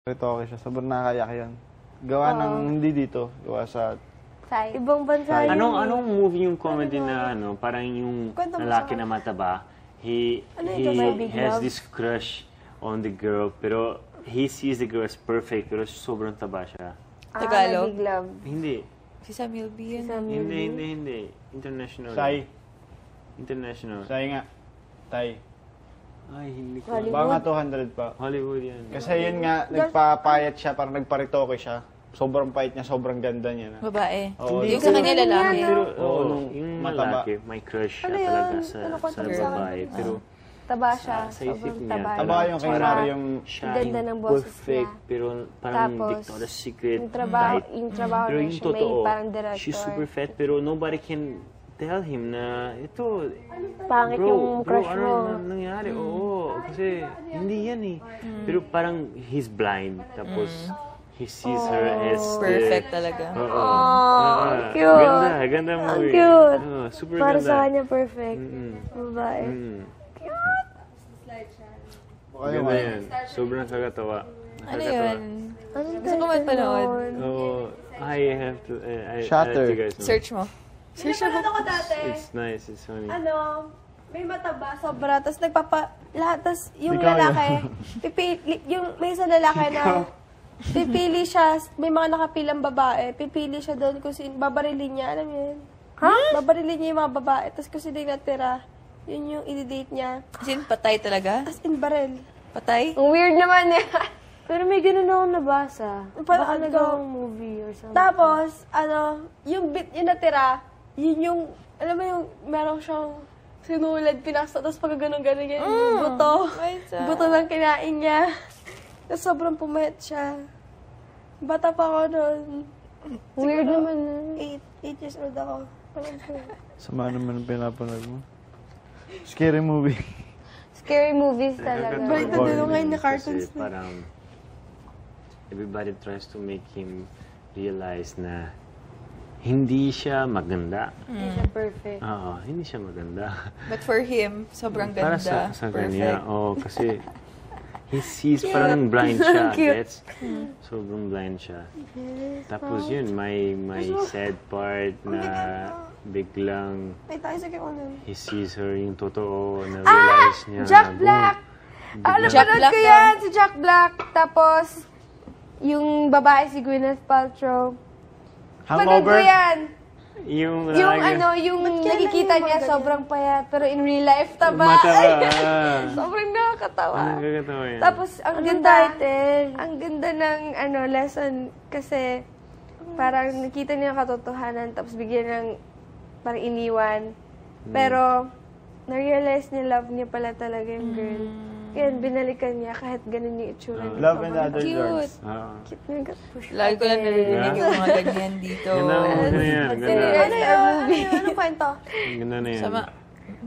Ito okay siya. Sobrang nakakayak yun. Gawa ng hindi dito. Gawa sa... Ibang bansa yun. Anong movie yung comedy na parang yung lalaki na mataba, he has this crush on the girl, pero he sees the girl as perfect, pero sobrang taba siya. Tagalog? Big Love. Hindi. Si Samuel B. yan. Hindi. International. Sai. International. Sai nga. Tay. Ay, hindi ko. Baka nga 200 pa. Hollywood yan. Kasi yun nga, nagpapayat siya, parang nagparitoke siya. Sobrang payat niya, sobrang ganda niya na. Babae. Oo, Yung sa kanya lalaki. Pero, mataba. yung malaki, may crush siya talaga sa babae. Pero, Taba siya. sa isip Sobrang niya, taba. Taba yung kay Nara yung... siya Ganda yung ng boses perfect, niya. pero parang Tapos, Victoria's Secret yung trabaho pero na yung siya, may totoo, parang director. she's super fat, pero nobody can tell him na ito, Pangit yung crush mo. ano nangyari? Oo, kasi hindi yan eh. Pero parang he's blind, tapos he sees her as Perfect talaga. Cute. Ganda mo Ang eh. cute. Super Para ganda. sa kanya, perfect. Babae. Ganda yan. Sobrang kakatawa. Ano yun? Anong Gusto ko magpanood. Oh, I have to, I Shatter. let you guys know. Search mo. Ako dati, It's nice, it's funny. may mataba, sobra, tapos lahat, tapos yung Ikaw lalaki, may isang lalaki na, pipili siya, may mga nakapilang babae, pipili siya doon kung sino, babarilin niya, alam mo yun? Babarilin niya yung mga babae, tapos kung sino yung natira, yun yung i-date niya. As in, patay talaga? As in, baril. Patay? Ang weird naman yan. Pero may ganun akong nabasa. Baka Ano nagawang movie or something. Tapos, yung natira, yun yung, alam mo yung, meron siyang sinulad, pinaksa, tapos pag ganun-ganun yan, yung buto. Buto lang kinain niya. Tapos sobrang pumayat siya. Bata pa ako noon. Weird naman. 8 years old ako. Sama naman ang pinapanood mo. Scary movie. Scary movies talaga. Balik na dito ngayon na cartoons Kasi parang everybody tries to make him realize na hindi siya maganda. Hindi siya perfect. Oo, hindi siya maganda. But for him, sobrang Para ganda. sa Perfect. kanya, kasi he sees parang blind siya. Gets? Sobrang blind siya. Tapos yun, may sad part na biglang May tayo sa kikunan. he sees her yung totoo, na-realize niya. Jack Black! Jack Napanood Black ko daw. yan, si Jack Black. Tapos, yung babae si Gwyneth Paltrow. Panood ko Hangover? yan. Yung Yung nakikita niya sobrang payat. Pero in real life, taba. mataba. Sobrang nakakatawa. Nakakatawa yan. Tapos, ang ganda. Ang ganda ng lesson. Kasi, parang nakita niya ang katotohanan. Tapos, bigyan ng parang iniwan. Pero, na-realize niya love niya pala talaga yung girl. Kaya binalikan niya kahit ganun yung itsura niya. Love and Other Cute. Drugs. Cute na yung push. Lagi ko lang naririnig yung mga ganyan dito. Ganda mo, ganda yan. Ganda. Ano yun? Anong kwento? Ganda na yan. Sama.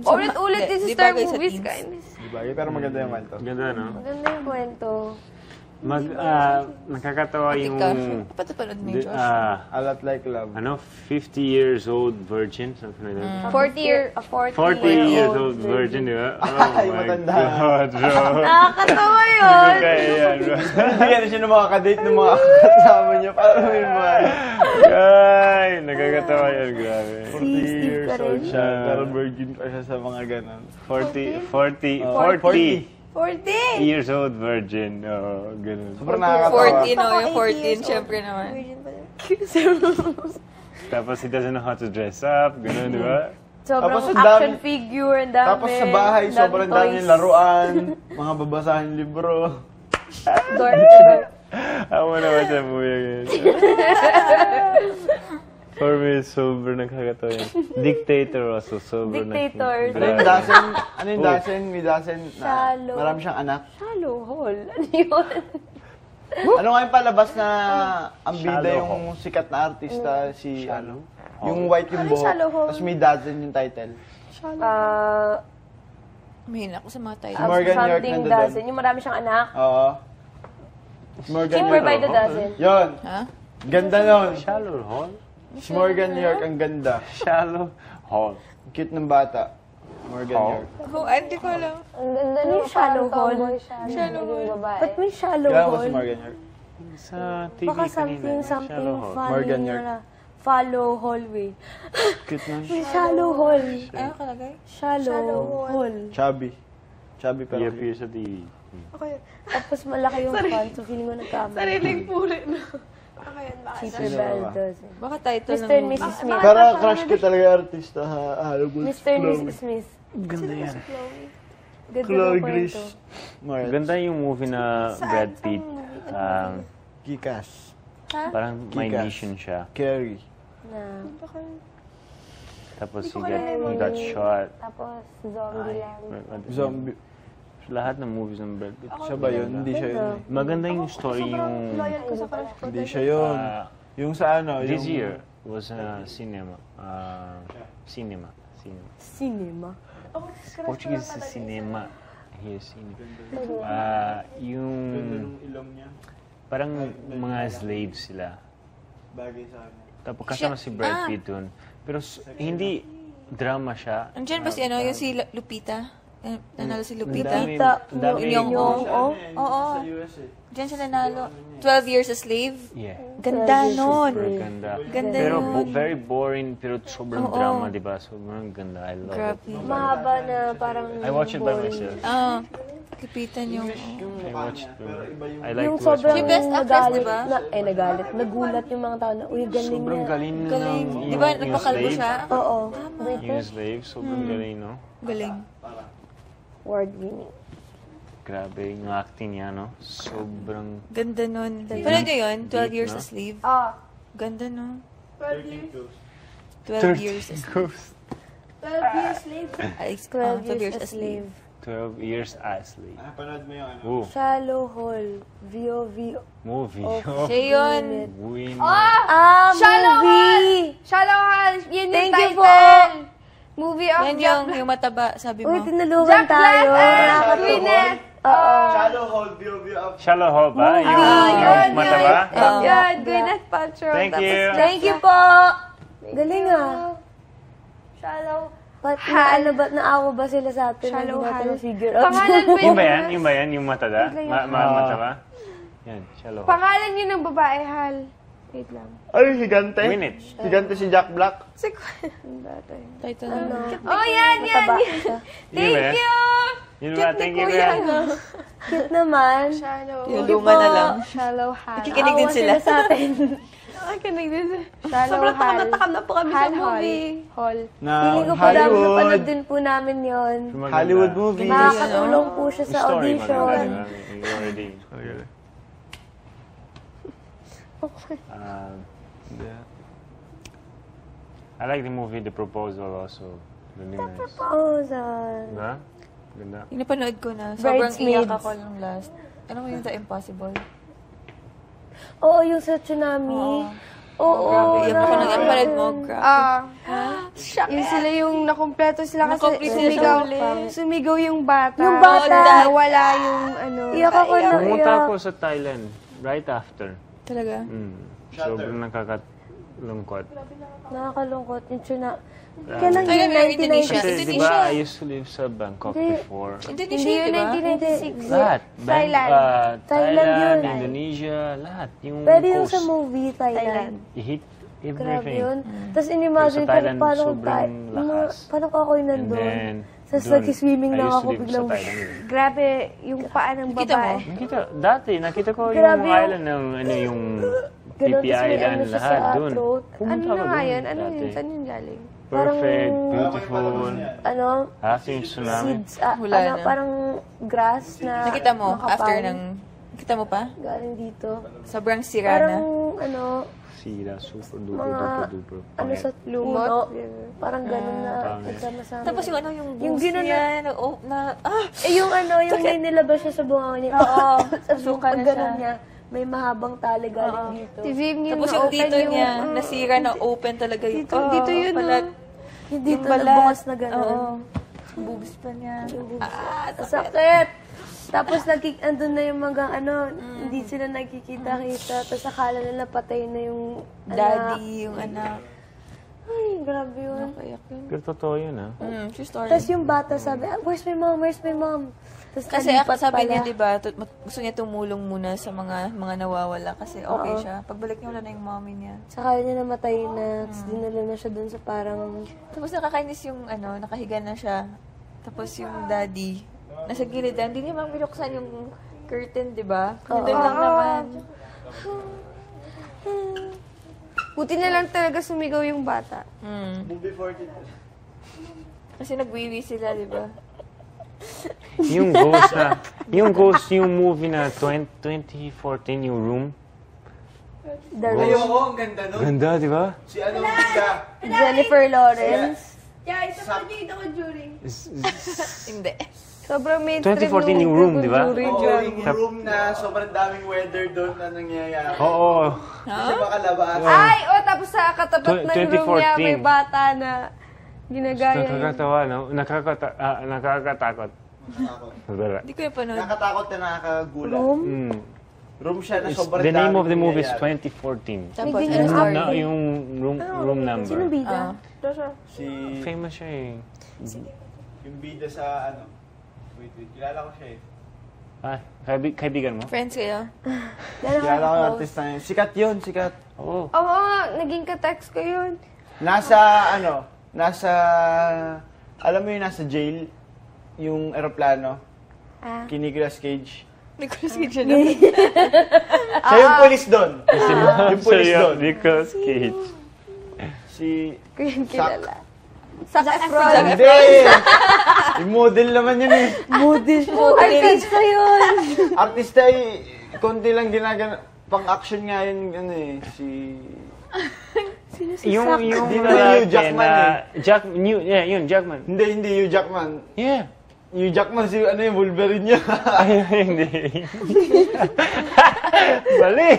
Ulit-ulit Di- din sa di Star bagay sa Movies, teens. kainis. Diba? Pero maganda yung kwento. Ganda, no? Maganda yung kwento. Nakakatawa yung... Dapat napanood mo yung Josh. A Lot Like Love. 50 years old virgin, something like that. 40 years old virgin, di ba? Oh Ay, my matanda. God, bro. Nakakatawa yun! Kaya yan, bro. Hindi na siya na makakadate ng mga kasama niya. Parang may mga... Ay, nakakatawa yan, grabe. 40 years old siya. Pero virgin pa siya sa mga ganun. 40 14! years old virgin. Oo, ganun. Sobrang nakakatawa. 14, no? Yung 80 years 14, syempre naman. Virgin pa rin. Tapos he doesn't know how to dress up, ganun, di ba? Sobrang Tapos ang dami- action figure, ang dami. Tapos sa bahay, ang daming sobrang daming toys. laruan, mga babasahin libro. Door. Ako naman sa movie again. For me, sobrang nakakatawa yan. Dictator also, sobrang Dictator. Ano yung dasen? Ano yung dasen? May dasen na Shallow. marami siyang anak. Shallow hole. Ano yun? Ano nga yung palabas na ang bida Shallow yung sikat na artista, si Shallow? yung white yung buhok, Shallow Hole? tapos may dasen yung title. Mahina ako sa mga Si title. Morgan York Something nandun dozen. doon. Yung marami siyang anak. Oo. Si Morgan Keeper by York. the dozen. Yun. Ha? Ganda nun. Shallow hall? Si Morgan York, ang ganda. Shallow hall. Cute ng bata. Morgan York. Hindi ko alam. Ang ganda Ano yung shallow hall? Shallow hall. Babae. Ba't may shallow Kailangan ko hall? si Morgan York. Sa TV Baka kanina. something Shallow Hall. funny Morgan York. na follow hallway. Cute na May shallow hall. Ano kalagay? Shallow hall. Chubby. Chubby He pero appears sa TV. Tapos malaki yung font, so feeling ko nagkamali. Sariling puri na. Ako yun, bakit? Cheaper Sino bell ba? does. Baka title Mr. ng and movie. Mrs. Smith. Pero crush ko talaga yung artista. Hollywood. Mr. and Mrs. Smith. Ganda yan. Ganda Chloe ng Grace kwento. Moretz. Ganda yung movie na Brad Pitt. Kikas. Parang may Kick-Ass. mission siya. Carrie. Na. Tapos he got shot. Tapos, zombie land. Zombie. Lahat ng movies ng Brad Pitt. Siya ba yun? Hindi siya yun. Maganda yung story yung... Loyal ko sa crush ko. Hindi siya yun. Yung sa ano, This yung... year was cinema. Cinema. Cinema. Portuguese is cinema. Here, cinema. Yung... ilong niya. Parang mga slaves sila. Bagay sa kanya. Tapos kasama si Brad Pitt dun. Pero hindi drama siya. Andiyan ba si ano, yung si Lupita? Nanalo si Lupita? Ang dami- Yung Oo. Sa US eh. Diyan siya nanalo. 12 Years a Slave? Yeah. Ganda nun. Super ganda. Ganda Pero yun. very boring, pero sobrang drama, di ba? Sobrang ganda. I love Grabe. it. Mahaba na parang I watch it by myself. Lupitan yung... I watch it. I like yung to watch sobrang Yung best actress, diba? nagalit. Nagulat yung mga tao na, uy, galing Sobrang niya. galing na Galing. ng- Di ba yung nagpakalbo slave. siya? Oo. Yung slave, sobrang galing, no? Galing. Award winning. Grabe, yung acting niya, no? Sobrang... Ganda nun. Pero nyo yun? 12 Years a Slave? Ganda nun. 12 Years a Slave. 12 years slave. Ay, 12 Years a Slave. 12 years as slave. Panood mo yung ano. Oh, Shallow Hall. V.O.V. movie. Siya yun. Win. Shallow movie! Shallow hall. Yun yung Thank you title. Movie of Yan Jack yung mataba, sabi mo. Uy, tinulungan tayo. and Gwyneth. Oo. Shallow Hall, V.O.V. of... Shallow Hall ba? Yung yun, mataba? Yan, Gwyneth Paltrow. Thank Tapos you. Thank you po! Galing ah. Shallow. Ba't ano ba, naawa ba sila sa atin? Shallow Hindi natin Hall. na-figure out. Pangalan ba Yung ba yan? Yung ba yan? Yung matada? Mataba? Yan, Shallow Hall. Pangalan yun ng babae, Hal. Wait lang. Ay, higante. Gwyneth. Higante si Jack Black. Title ano? Oh, yan. Mataba Yan. siya. Yun ba yan? You! Yun ba? Thank you, Kuya, kuya. no? Cute naman. Shallow. Tinulungan na lang. Shallow Hal. Nakikinig din Naawa sila. sa atin. Nakikinig din sila. Shallow Sobrang takam na Hal. takam na po kami sa Hal movie. Hall. Na Feeling ko po dapat Hollywood. napanood din po namin yon. Maganda. Hollywood movie. Makakatulong po siya sa Yung story, audition. maganda, di ba? Yung already. I like the movie The Proposal also. Really nice. Proposal. Diba? Ganda. Yung napanood ko na, sobrang Bridesmaids. iyak ako nung last. Ano mo yung The Impossible? Oo, yung sa tsunami. Oo. Grabe, iyak ako nung napanood mo. Grabe. Yung sila yung nakumpleto sila kasi Nakomplete sila sa sumigaw, huli. sumigaw yung bata. Yung bata. Nawala yung ano. Iyak ako na Pumunta iyak. ako sa Thailand right after. Talaga? Sobrang nakakalungkot. Nakakalungkot yung tsunami. Kailan Ay, yun? may Indonesia. 1996? Kasi di Indonesia. ba, I used to live sa Bangkok before. Indonesia, Hindi yun, di ba? 1996. Lahat. Thailand. Thailand Thailand, yun. Indonesia, lahat. Yung Pwede yung coast. sa movie, Thailand. I-hit Grabe everything. yun. Tapos inimagine Sa ko Thailand, paano sobrang lakas. paano ko ako yung And nandun. then, Tapos dun, nag-swimming I lang used ako to live biglang. sa Thailand. Grabe, yung paa ng Nakita mo? babae. Nakita ko yung Grabe yung- island ng yung Ganun, PP tapos may Island, ano siya lahat sa dun. throat. Pumunta Ano na ako nga dun yun? Ano dati. yun? Saan yun galing? Perfect, beautiful. Ano, After yung tsunami. seeds, Wala ano, na. parang grass na Nakita mo, nakapal. after ng... Nakita mo pa? Galing dito. Sobrang sira Parang, na. ano, Sira, super duper, mga, duper, duper. ano sa Lumot? puno. Parang ganun na pangit. nagsama-sama. Tapos yung ano, yung Yung boobs gano'n niya, na yung ano, yung may nilabas siya sa bunga niya. Oo. Tapos Suka pag na ganun siya. niya, may mahabang tali galing dito. Si Viv yung Tapos yung na-open dito yung... niya, nasira na open talaga yung... Dito yun, Balat. Hindi Yung dito balat. nagbukas na ganun. Oo. Boobs pa niya. Sakit! Tapos andun na yung mga ano, hindi sila nagkikita-kita. Tapos akala nila patay na yung Daddy, yung anak. Ay, grabe yun. Nakayak yun. Pero totoo yun, ah. True story. Tapos yung bata sabi, where's my mom? Where's my mom? Tapos Kasi nalipat sabi pala. niya, di ba, gusto niya tumulong muna sa mga nawawala kasi okay siya. Pagbalik niya, wala na yung mommy niya. Saka niya namatay na, tapos dinala na siya dun sa parang... Tapos nakakainis yung, nakahiga na siya. Tapos yung daddy, nasa gilid na, hindi niya mang binuksan yung curtain, di ba? Doon lang naman. Buti na lang talaga sumigaw yung bata. Movie 14. Kasi nagwiwi sila, di ba? yung Ghost, yung movie na 2014, yung Room. Ayoko, ang ganda nun. Ganda, di ba? Si ano, siya. Jennifer Lawrence. Yeah, ito pa dito ko during. Hindi. Sobrang mainstream 2014 yung Room, di ba? Oo, yung room na sobrang daming weather doon na nangyayari. Oo. Hindi siya makalabas. Ay, tapos sa katapat ng room niya, may 2014. bata na ginagaya yun. Nakakatawa, no? Nakakatakot. Wala. Hindi ko yung panood. Nakakatakot na nakakagulat. Mm. Room siya na sobrang The name of the daming movie is nangyayari. 2014. Tapos, May ano ganyan story? Na, yung room number. Sino bida? Si... Famous siya eh. Yung bida sa ano. Wait. Kilala ko siya eh. Ah, kaibigan mo? Friends kayo? Kilala ko yung artist na yun. Sikat yun, sikat. Oo. Oo, naging ka-text ko yun. Nasa alam mo yung nasa jail, yung aeroplano, kay Nicolas Cage. Nicolas Cage siya na. Siya yung police doon. Yung police doon. Nicolas Cage. Si... Ko yun Zac. kilala. Zac Efron. Hindi! Yung model naman yun eh. Artista yun. Artista eh, konti lang ginagana. Pang-action nga yun, ano eh, si... Yung Hindi na Hugh Jackman yun, Jackman. Hindi Hugh Jackman. Yeah. Hugh Jackman, si ano yung Wolverine niya. Ay, hindi. Bali.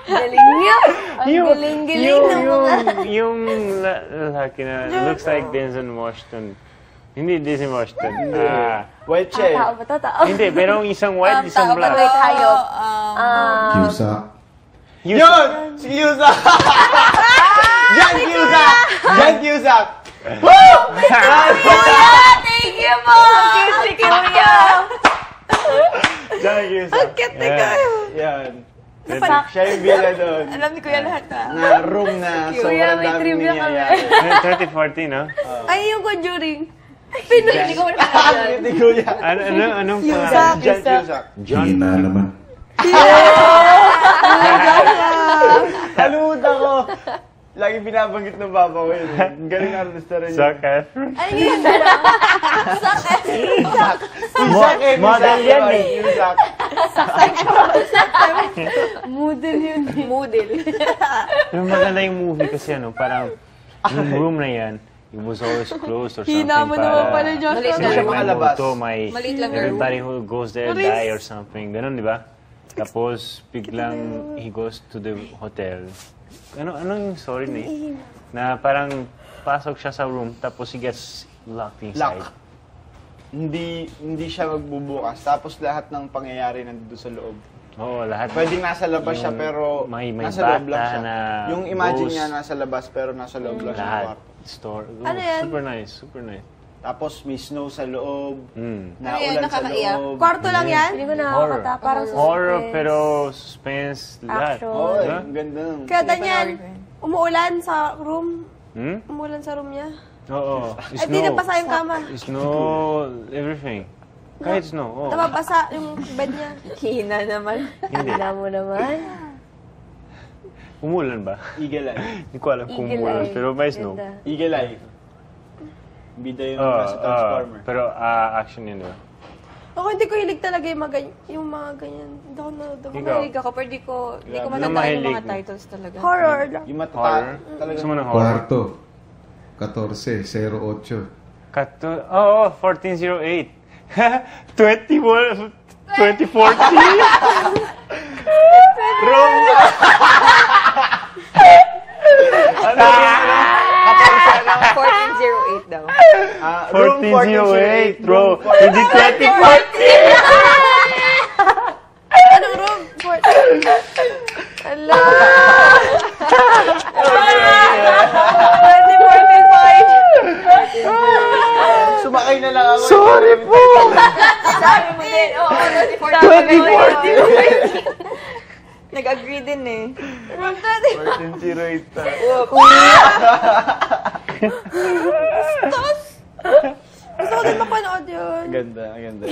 Galing niya. Ang galing-galing ng mga... Yung lalaki na looks like Denzel Washington. Hindi Denzel Washington. White siya eh. Tao ba to? Tao? Hindi, pero isang white, isang black. Wait, hayop. Cusack. Yun! Si Cusack! John Cusack! John Cusack! Thank you po! Si Kuya! John Cusack. Ang cute ni Kuya. Yan. Siya yung bila doon. Alam ni Kuya lahat ah. Na room na Kuya, sobrang may daming trivia kami. nangyayari. 2014, no? Ay, yung Conjuring. Hindi ko wala Hindi Kuya. Anong pangalan? John Cusack. Hina naman. Kalimutan ko. Lagi binabanggit ng papa ko yun. Ang galing artista rin yun. Zac Efron. Ay, yun. Model yan eh. Cusack. Moodle yun. Moodle. Pero maganda yung movie kasi parang yung room na yan, it was always closed or something. Hina mo naman pala, Josh. Maliit Hindi lang. siya makalabas. Maliit lang yung Everybody who goes there die or something. Ganun, di ba? Tapos, biglang he goes to the hotel. Anong story na na parang pasok siya sa room, tapos he gets locked inside. Lock. Hindi siya magbubukas. Tapos lahat ng pangyayari nandito sa loob. Oo, lahat. Pwedeng nasa labas siya Yung pero may nasa loob lang bata siya. na Yung imagine ghost. niya nasa labas pero nasa loob lang siya ng Lahat. kwarto. Store. Ano yan? Super nice, super nice. Tapos may snow sa loob, Ano yan, naulan sa nakakaiyak? loob. Kwarto lang yan? Hindi ko nakakata. Parang Horror, suspense. pero suspense, lahat. Action. Oo, Diba? ang ganda nun. Kaya Danyan, umuulan sa room. Hmm? Umuulan sa room niya. Oo. Ay, di napasa yung kama. Snow, everything. Kahit snow, oo. Napapasa yung bed niya. Hina naman. Hindi. Hina mo naman. Umulan ba? Eagle Eye. Hindi ko alam kung Eagle umulan, Eye. pero may snow. Ganda. Eagle Eye. Bida yung Oo, nasa Transformer. pero action yun, diba? Ako hindi ko hilig talaga yung mga ganyan. Hindi ako nanood. Ikaw? Mahilig ako, pero di ko Ano matandaan yung mahilig mga mo? titles talaga. Horror lang. Yung Horror? talaga. Gusto mo ng horror? Kwarto. 1408. Oo, 1408. 2014. Wrong! Ano yan? 1408 daw. Room 1408, 1408. bro. Room Hindi 2014. Anong room? Ala! Sakay na lang ako. Sorry po! Sabi mo din, oo, 2014! Nag-agree din eh. 1408 pa. Gusto ko din mapanood yun. Ganda.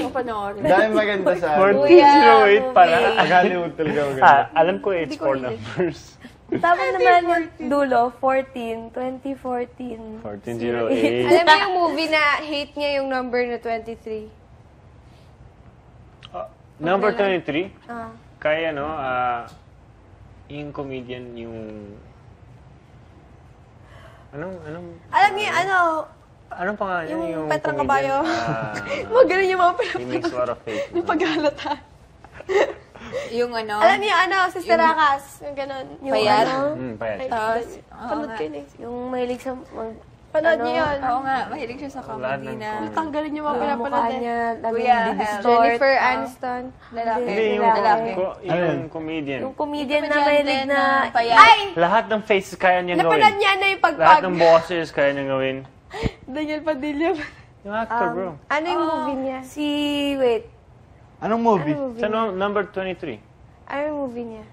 Panoorin. Dahil maganda sa 1408 pala. Pag-Hollywood talaga maganda. Alam ko it's 4 numbers. Tama naman yung dulo, 14, 2014. 1408. Alam mo yung movie na hate niya yung number na 23? Number 23? Ah. Kaya yung comedian yung... Anong Alam niyo, anong pangalan yung yung Petrang comedian? Kabayo. Magaling yung mga He makes a lot of fake. yung paghalata. Yung ano, Alam niyo, Sister Akas. Yung ganun. Yung Payat. Payat. tapos, Panood ko yun eh. Yung mahilig sa... Panood niyo yun. oo nga, mahilig siya sa Lahat comedy ng na Tanggalin niyo mga Mukha pinapanood eh. niya, Kuya, Jennifer Aniston. lalaki. Hindi, Lalaki. yung comedian. Yung comedian na Komedyante mahilig na... payat. Ay! Lahat ng faces kaya niyang Napanood gawin. niya na yung Lahat pagpag. ng bosses kaya niyang gawin. Daniel Padilla. Yung actor, bro. Ano yung movie niya? Wait. Anong movie? Ano movie? Sa number 23. Ano yung movie niya?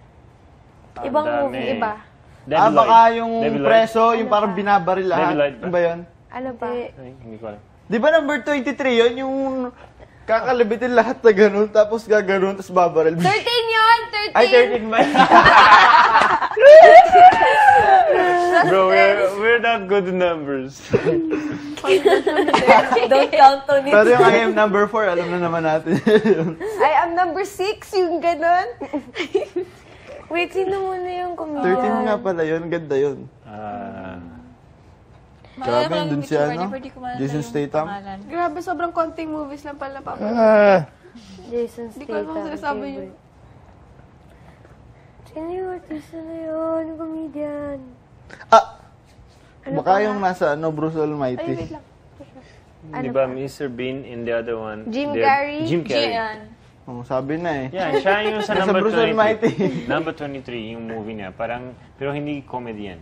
Ang Ibang dami. movie, iba. Devil Baka Lloyd. yung Devil Lloyd. preso, yung parang binabaril Devil lahat. Lloyd ba? Ano ba yun? Ano ba? Ay, hindi ko alam. Di ba number 23 yun? Yung kakalibitin lahat na ganun, tapos gaganon, tapos babaril. 13 yun! 13! Ay, 13 ba? Bro, we're not good in numbers. Don't count on it. Pero yung I am number 4, alam na naman natin yun. I am number 6, yung ganon. Wait, sino muna yung comedian? 13 nga pala yun, ganda yun. Grabe, dun si Jason Statham. Grabe, sobrang konting movies lang pala pa. Jason Hindi ko alam kung Statham. sinasabi yun. favorite. Sino yung artista na yun? Yung comedian? Baka yung nasa Bruce Ay, Almighty. wait lang. Di ba, Mr. Bean and the other one? Jim they're- Carrey? Jim Carrey. Oh, sabi na eh. Yeah, siya yung sa Nasa number Bruce 23. Almighty. Number 23, yung movie niya. Parang, pero hindi comedian.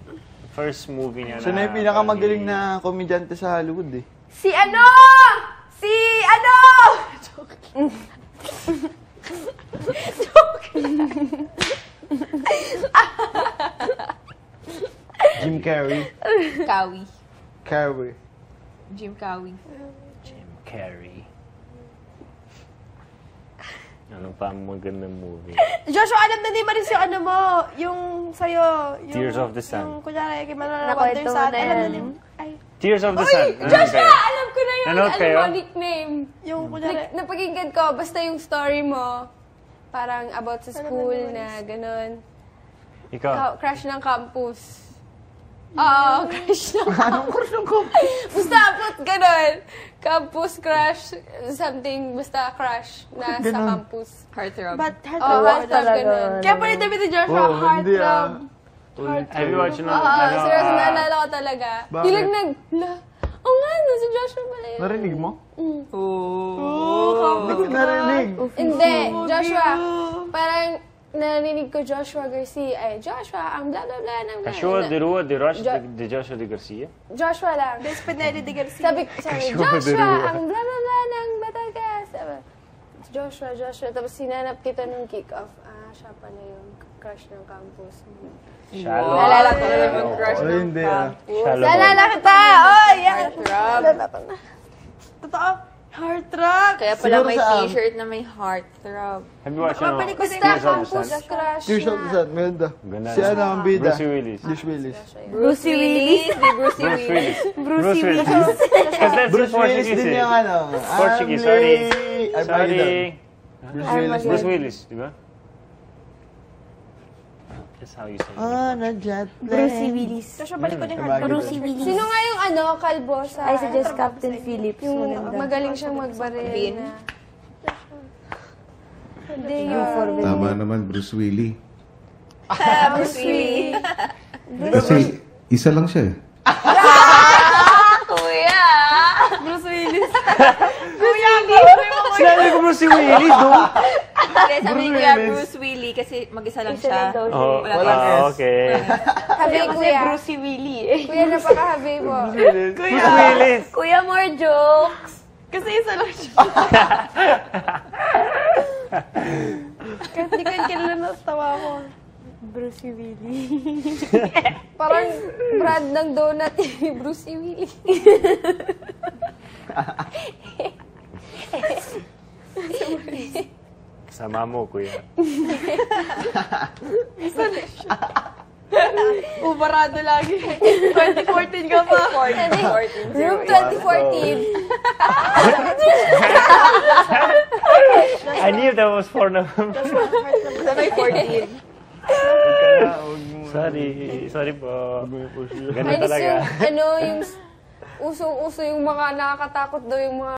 First movie niya Siya na yung pinakamagaling na komedyante sa Hollywood eh. Si ano? Si ano? Jim Carrey. Kawi. Carrey. Jim Kawi. Jim Carrey. Ano pa ang magandang movie? Joshua, alam na ni Maris yung ano mo, yung sa'yo. Yung, Tears of the Sun. Yung kunyari, kay Manana Nakwento Wonder mo sa na alam na yan. ni... Ay, Tears of the Sun. Joshua, alam ko na yung Nanood ano kayo? mo, nickname. yung kunyari... Napakinggan ko, basta yung story mo, parang about sa school na gano'n. Ikaw? Crush ng campus. Oo, crush ng campus. Basta about gano'n. Campus crush, something, basta crush na sa campus. Heartthrob. But Oo, heartthrob. basta gano'n. Kaya pala yung David ni Joshua, Oh, hindi heartthrob. Have you watched Oo, seryoso, naalala ko talaga. Bakit? Bilang oo nga, no, si Joshua pala yun. Narinig mo? Oh, Hindi ko narinig. Hindi, Joshua. Parang narinig ko Joshua Garcia. Ay, Joshua, ang bla bla bla ng Joshua de Rua de Roche de Joshua de Garcia? Joshua lang. Spinelli de Garcia. Sabi, Joshua de Joshua, Rua. ang bla bla bla ng Batangas. Sabi, Joshua. Tapos sinanap kita nung kick-off. Siya pala yung crush ng campus. Shallow. Naalala ko na yung crush Oh, ng hindi Shallow. Naalala kita! Oh, yan! Heartthrob. Totoo. Heartthrob. Kaya pala Siguro may saan? t-shirt na may heartthrob. Have you watched Mapalik ko Basta Tears of the campus Sun? crush Tears of the niya. Sun, maganda. Ganda Si na. ano ang bida? Bruce Willis. Bruce Willis. Bruce Willis. Di Bruce Bruce Willis. Willis. Bruce Willis. Because that's Bruce in Willis Portuguese din eh. yung ano. Portuguese, sorry. Sorry. Sorry. Bruce Willis. Bruce Willis, di ba? That's how you say it. On a jet Brucey plane. Willis. Joshua, balik ko din Sabagay heartthrob. doon. Willis. Sino nga yung ano, kalbo sa... I suggest Captain Phillips. Yung Maganda. magaling siyang magbaril Bean? na... Hindi, yung... Tama naman, Bruce Willis. Bruce Willis. Kasi isa lang siya eh. Kuya! Bruce Willis. Sinabi ko Bruce Willis, no? Hindi, sabi ni Kuya Bruce Willis kasi mag-isa lang siya. Oh, Walang S. okay. Habi, kuya. Brucey Willis eh. Kuya, napaka-habi mo. Bruce Willis. Kuya, more jokes. Kasi isa lang siya. Kahit di ko yung kilala na tawa ko. Bruce Willie. Parang brand ng donut ni Bruce Willie. Sama mo, kuya. Ubarado lagi. 2014 ka pa. Room 2014. I knew that was for November. Sa may 14. Sorry po. Ganun Inis talaga. yung, yung usong-uso yung mga nakakatakot daw yung mga